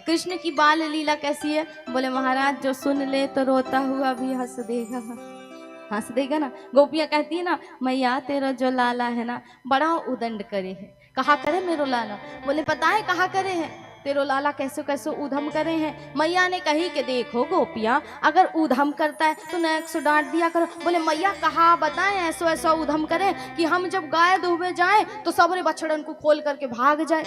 कृष्ण की बाल लीला कैसी है? बोले महाराज जो सुन ले तो रोता हुआ भी हंस देगा, हंस देगा ना। गोपियाँ कहती है ना, मैया तेरा जो लाला है ना बड़ा उदंड करे है। कहा करे मेरो लाला? बोले पता है कहा करे है तेरो लाला कैसे कैसे उधम करे हैं। मैया ने कही कि देखो गोपियाँ, अगर उधम करता है तो न 100 डांट दिया करो। बोले मैया कहा बताएं ऐसो ऐसा उधम करे कि हम जब गाय दुहने जाएं तो सबरे बछड़न को खोल करके भाग जाए।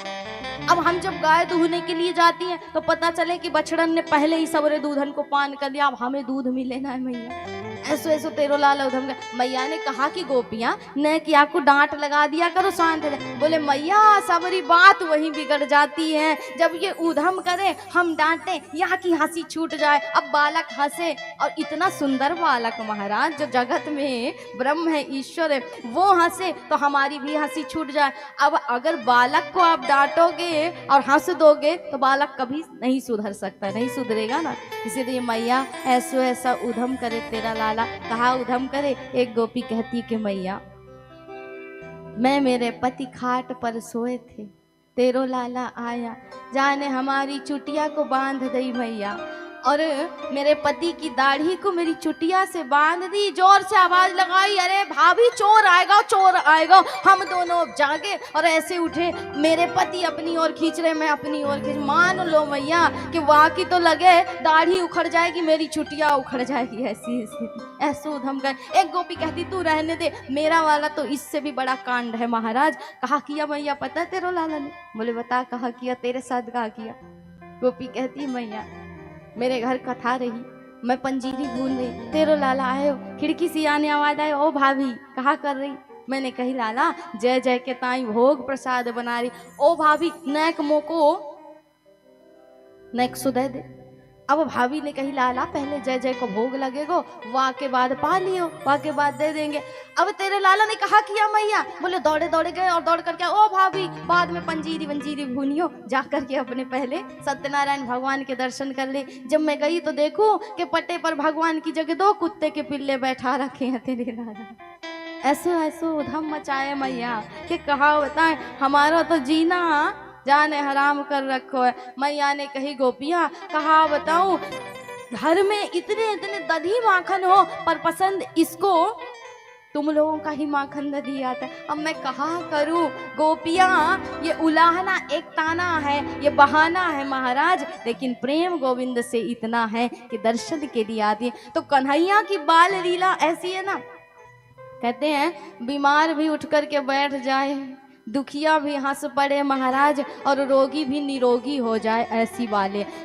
अब हम जब गाय दूहने के लिए जाती हैं तो पता चले कि बछड़न ने पहले ही सबरे दूधन को पान कर लिया, अब हमें दूध मिले ना है मैया। ऐसो ऐसो तेरो लाला उधम कर। मैया ने कहा कि गोपियाँ न कि आपको डांट लगा दिया करो, शांत रहे। बोले मैया सबरी बात वही बिगड़ जाती है जब ये उधम करे, हम डांटे, यहाँ की हंसी छूट जाए। अब बालक हंसे, और इतना सुंदर बालक महाराज जो जगत में ब्रह्म है, ईश्वर है, वो हंसे तो हमारी भी हंसी छूट जाए। अब अगर बालक को आप डांटोगे और हंस दोगे तो बालक कभी नहीं सुधर सकता, नहीं सुधरेगा ना। इसीलिए मैया ऐसो ऐसा उधम करे तेरा लाला। कहा उधम करे? एक गोपी कहती कि मैया मैं मेरे पति खाट पर सोए थे, तेरो लाला आया, जाने हमारी चुटिया को बांध दई मैया, और मेरे पति की दाढ़ी को मेरी चुटिया से बांध दी। जोर से आवाज लगाई, अरे भाभी चोर आएगा चोर आएगा। हम दोनों जागे और ऐसे उठे, मेरे पति अपनी ओर खींच रहे, मैं अपनी ओर खींच। मान लो मैया कि वाकई तो लगे दाढ़ी उखड़ जाएगी, मेरी चुटिया उखड़ जाएगी। ऐसी स्थिति, ऐसे उधम कर। एक गोपी कहती तू रहने दे, मेरा वाला तो इससे भी बड़ा कांड है महाराज। कहा किया मैया पता है तेरो लाला ने? बोले बता कहा किया, तेरे साथ कहा किया? गोपी कहती मैया मेरे घर कथा रही, मैं पंजीरी भून रही, तेरो लाला आए हो, खिड़की से आने आवाज आए, ओ भाभी कहा कर रही? मैंने कही लाला जय जय के ताई भोग प्रसाद बना रही। ओ भाभी नैक मोको नैक सुदय दे। अब भाभी ने कही लाला पहले जय जय को भोग लगेगो, वाह के बाद पा लियो, वाह के बाद दे देंगे। अब तेरे लाला ने कहा किया मैया? बोले दौड़े दौड़े गए और दौड़ करके ओ भाभी बाद में पंजीरी वंजीरी भूनियो, जा करके अपने पहले सत्यनारायण भगवान के दर्शन कर ले। जब मैं गई तो देखूं कि पट्टे पर भगवान की जगह 2 कुत्ते के पिल्ले बैठा रखे हैं तेरे लाला। ऐसो ऐसो उधम मचाए मैया कि कहा बताएं, हमारा तो जीना जाने हराम कर रखो है। मैया ने कही गोपियाँ कहा बताऊं, घर में इतने इतने दही माखन हो पर पसंद इसको तुम लोगों का ही माखन दही आता है। अब मैं कहा करूं गोपियाँ, ये उलाहना एक ताना है, ये बहाना है महाराज, लेकिन प्रेम गोविंद से इतना है कि दर्शन के लिए आती है। तो कन्हैया की बाल लीला ऐसी है ना, कहते हैं बीमार भी उठ करके बैठ जाए, दुखिया भी हंस पड़े महाराज, और रोगी भी निरोगी हो जाए, ऐसी वाले